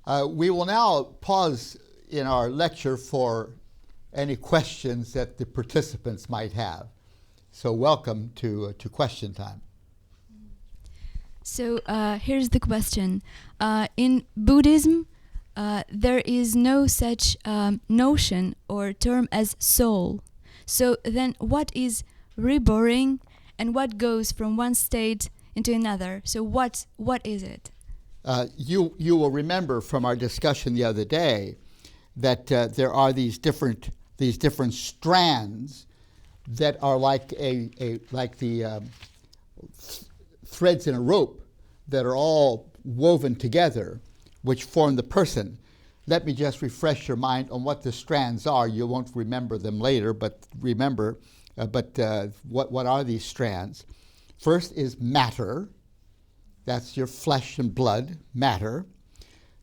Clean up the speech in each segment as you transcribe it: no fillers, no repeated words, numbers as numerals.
We will now pause in our lecture for any questions that the participants might have. So welcome to question time. So here's the question. In Buddhism, there is no such notion or term as soul. So then what is reborn and what goes from one state into another? So what is it? You will remember from our discussion the other day that there are these different strands that are like the threads in a rope that are all woven together, which form the person. Let me just refresh your mind on what the strands are. You won't remember them later, but remember. What are these strands? First is matter. That's your flesh and blood, matter.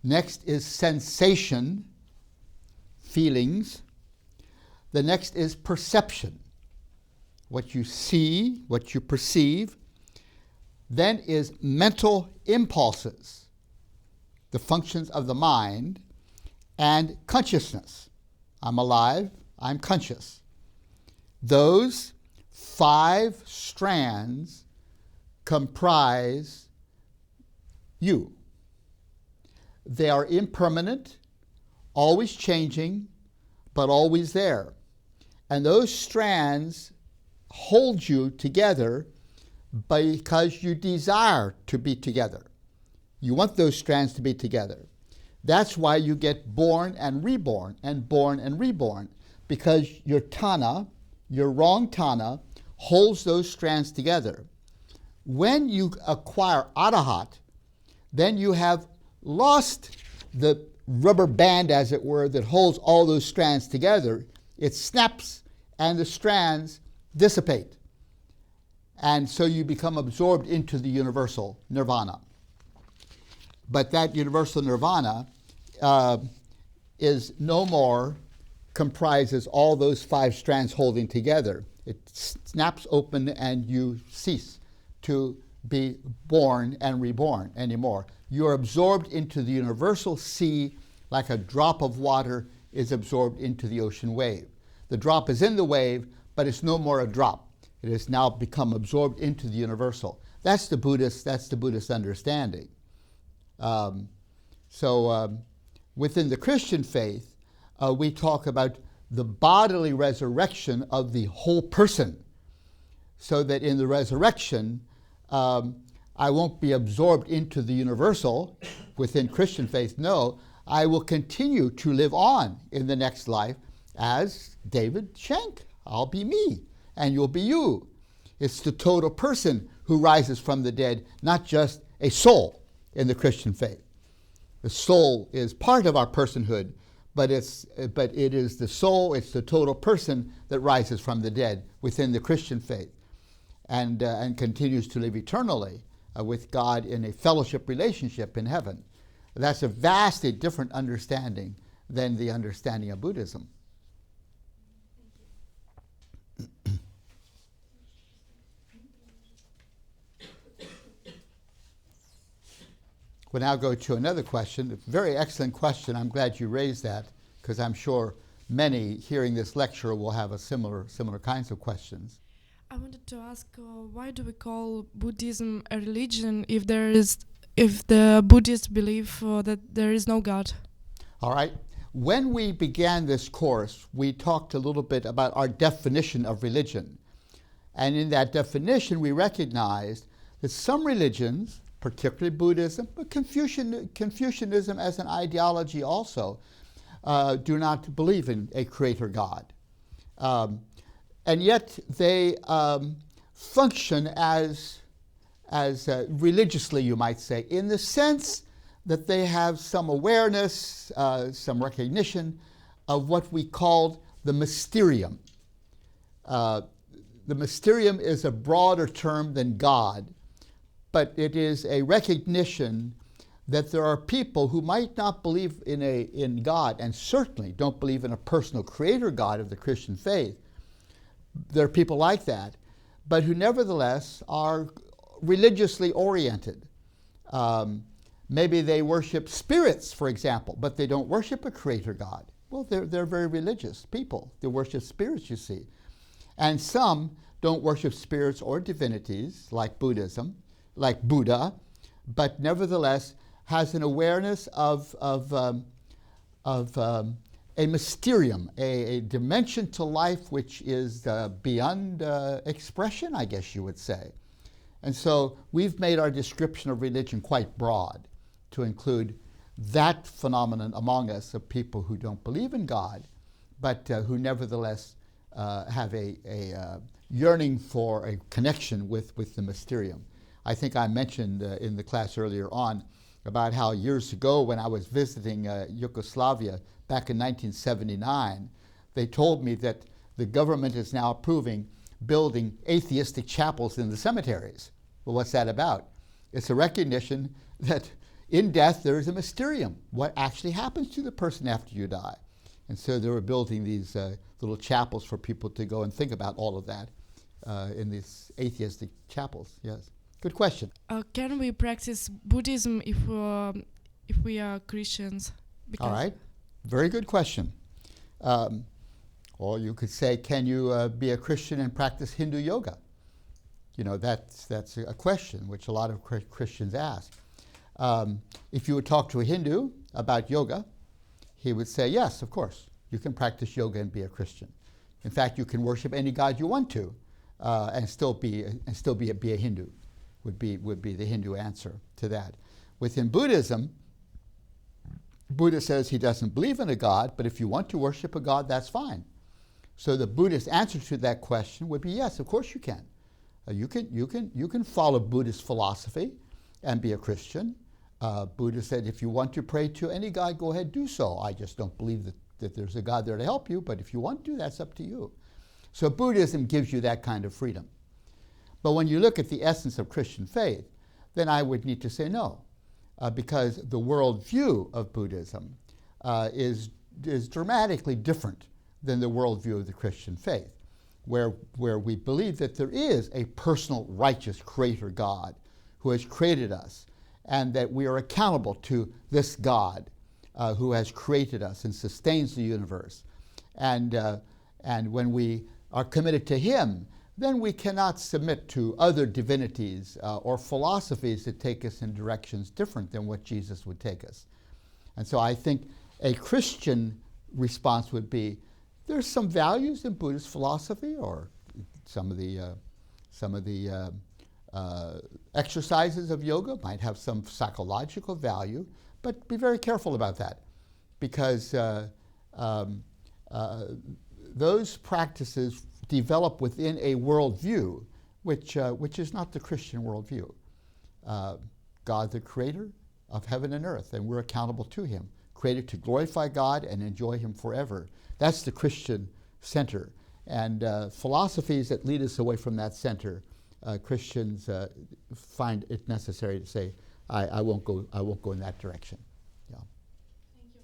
Next is sensation, feelings. The next is perception, what you see, what you perceive. Then is mental impulses, the functions of the mind, and consciousness. I'm alive, I'm conscious. Those 5 strands comprise you. They are impermanent, always changing, but always there. And those strands hold you together because you desire to be together. You want those strands to be together. That's why you get born and reborn, because your tanha, your wrong tanha, holds those strands together. When you acquire arahat, then you have lost the rubber band, as it were, that holds all those strands together. It snaps and the strands dissipate. And so you become absorbed into the universal nirvana. But that universal nirvana is no more comprises all those 5 strands holding together. It snaps open and you cease to be born and reborn anymore. You're absorbed into the universal sea like a drop of water is absorbed into the ocean wave. The drop is in the wave, but it's no more a drop. It has now become absorbed into the universal. That's the Buddhist understanding. Within the Christian faith, we talk about the bodily resurrection of the whole person, so that in the resurrection, I won't be absorbed into the universal within Christian faith. No, I will continue to live on in the next life as David Schenk. I'll be me, and you'll be you. It's the total person who rises from the dead, not just a soul in the Christian faith. The soul is part of our personhood, but it is the soul, it's the total person that rises from the dead within the Christian faith and continues to live eternally with God in a fellowship relationship in heaven. That's a vastly different understanding than the understanding of Buddhism. We'll now go to another question. A very excellent question. I'm glad you raised that, because I'm sure many hearing this lecture will have a similar kinds of questions. I wanted to ask, why do we call Buddhism a religion if the Buddhists believe that there is no God? All right. When we began this course, we talked a little bit about our definition of religion. And in that definition, we recognized that some religions, particularly Buddhism, but Confucianism as an ideology also, do not believe in a creator God. And yet they function as religiously, you might say, in the sense that they have some awareness, some recognition of what we called the mysterium. The mysterium is a broader term than God, but it is a recognition that there are people who might not believe in God, and certainly don't believe in a personal creator God of the Christian faith. There are people like that, but who nevertheless are religiously oriented. Maybe they worship spirits, for example, but they don't worship a creator God. Well, they're very religious people. They worship spirits, you see. And some don't worship spirits or divinities, like Buddhism, like Buddha, but nevertheless has an awareness of a mysterium, a dimension to life which is beyond expression, I guess you would say. And so we've made our description of religion quite broad to include that phenomenon among us of people who don't believe in God, but who nevertheless have a yearning for a connection with the mysterium. I think I mentioned in the class earlier on about how years ago when I was visiting Yugoslavia back in 1979, they told me that the government is now approving building atheistic chapels in the cemeteries. Well, what's that about? It's a recognition that in death there is a mysterium. What actually happens to the person after you die? And so they were building these little chapels for people to go and think about all of that in these atheistic chapels. Yes. Good question. Can we practice Buddhism if we are Christians? All right. Very good question. Or you could say, can you be a Christian and practice Hindu yoga? You know, that's a question which a lot of Christians ask. If you would talk to a Hindu about yoga, he would say, yes, of course, you can practice yoga and be a Christian. In fact, you can worship any god you want to, and still be a Hindu. Would be the Hindu answer to that. Within Buddhism, Buddha says he doesn't believe in a god, but if you want to worship a god, that's fine. So the Buddhist answer to that question would be yes, of course you can. You can follow Buddhist philosophy and be a Christian. Buddha said if you want to pray to any god, go ahead, do so. I just don't believe that there's a god there to help you, but if you want to, that's up to you. So Buddhism gives you that kind of freedom. But when you look at the essence of Christian faith, then I would need to say no, because the worldview of Buddhism is dramatically different than the worldview of the Christian faith, where we believe that there is a personal, righteous creator God who has created us, and that we are accountable to this God who has created us and sustains the universe. And when we are committed to Him, then we cannot submit to other divinities or philosophies that take us in directions different than what Jesus would take us. And so I think a Christian response would be, there's some values in Buddhist philosophy, or some of the exercises of yoga might have some psychological value, but be very careful about that, because those practices develop within a worldview which is not the Christian worldview. God, the creator of heaven and earth, and we're accountable to Him, created to glorify God and enjoy Him forever. That's the Christian center. And philosophies that lead us away from that center, Christians find it necessary to say, I won't go in that direction. Yeah. Thank you.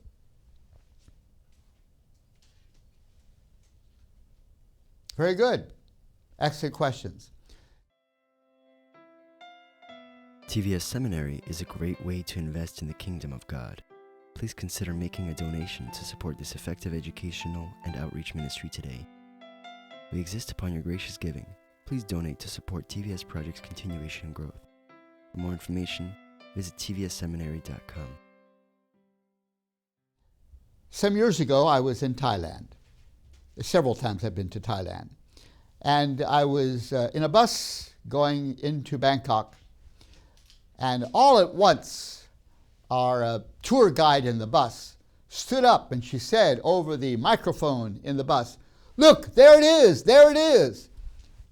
Very good. Excellent questions. TVS Seminary is a great way to invest in the kingdom of God. Please consider making a donation to support this effective educational and outreach ministry today. We exist upon your gracious giving. Please donate to support TVS Project's continuation and growth. For more information, visit tvsseminary.com. Some years ago, I was in Thailand. Several times I've been to Thailand. And I was in a bus going into Bangkok. And all at once, our tour guide in the bus stood up and she said over the microphone in the bus, "Look, there it is, there it is."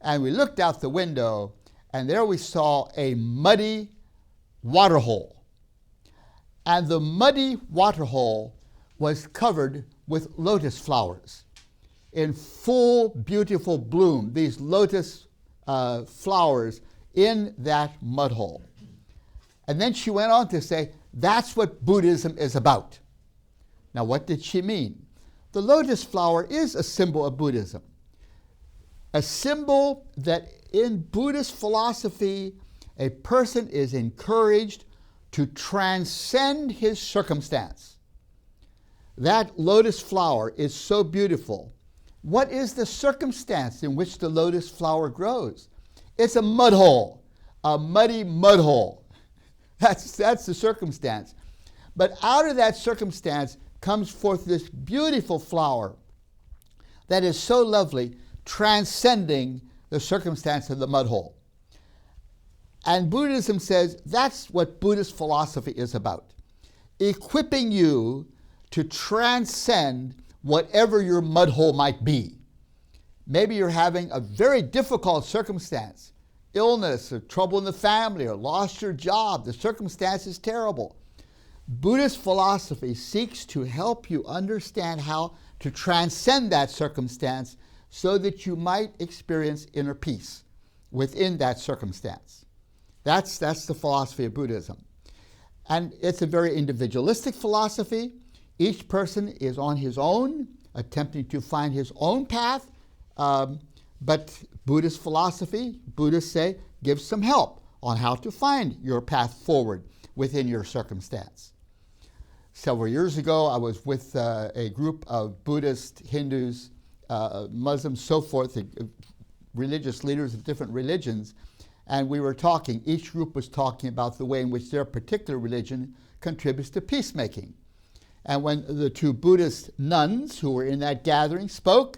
And we looked out the window, and there we saw a muddy waterhole. And the muddy waterhole was covered with lotus flowers in full, beautiful bloom, these lotus flowers in that mud hole. And then she went on to say, that's what Buddhism is about. Now, what did she mean? The lotus flower is a symbol of Buddhism. A symbol that in Buddhist philosophy, a person is encouraged to transcend his circumstance. That lotus flower is so beautiful. What is the circumstance in which the lotus flower grows? It's a mud hole, a muddy mud hole. That's the circumstance. But out of that circumstance comes forth this beautiful flower that is so lovely, transcending the circumstance of the mud hole. And Buddhism says that's what Buddhist philosophy is about, equipping you to transcend whatever your mud hole might be. Maybe you're having a very difficult circumstance, illness or trouble in the family or lost your job. The circumstance is terrible. Buddhist philosophy seeks to help you understand how to transcend that circumstance so that you might experience inner peace within that circumstance. That's the philosophy of Buddhism. And it's a very individualistic philosophy. Each person is on his own, attempting to find his own path. But Buddhist philosophy, Buddhists say, gives some help on how to find your path forward within your circumstance. Several years ago, I was with a group of Buddhist, Hindus, Muslims, so forth, religious leaders of different religions, and we were talking. Each group was talking about the way in which their particular religion contributes to peacemaking. And when the two Buddhist nuns who were in that gathering spoke,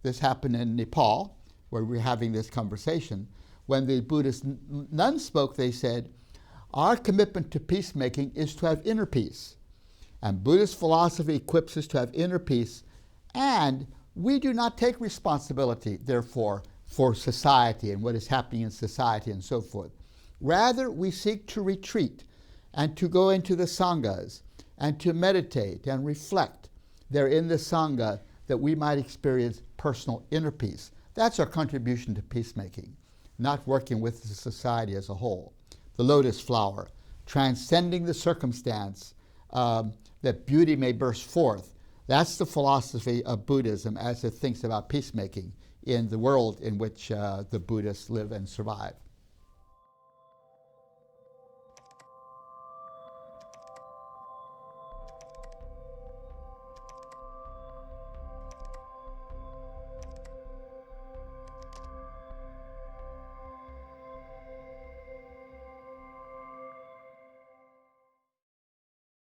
this happened in Nepal, where we were having this conversation. When the Buddhist nuns spoke, they said, our commitment to peacemaking is to have inner peace. And Buddhist philosophy equips us to have inner peace, and we do not take responsibility, therefore, for society and what is happening in society and so forth. Rather, we seek to retreat and to go into the sanghas and to meditate and reflect there in the sangha that we might experience personal inner peace. That's our contribution to peacemaking, not working with the society as a whole. The lotus flower, transcending the circumstance that beauty may burst forth. That's the philosophy of Buddhism as it thinks about peacemaking in the world in which the Buddhists live and survive.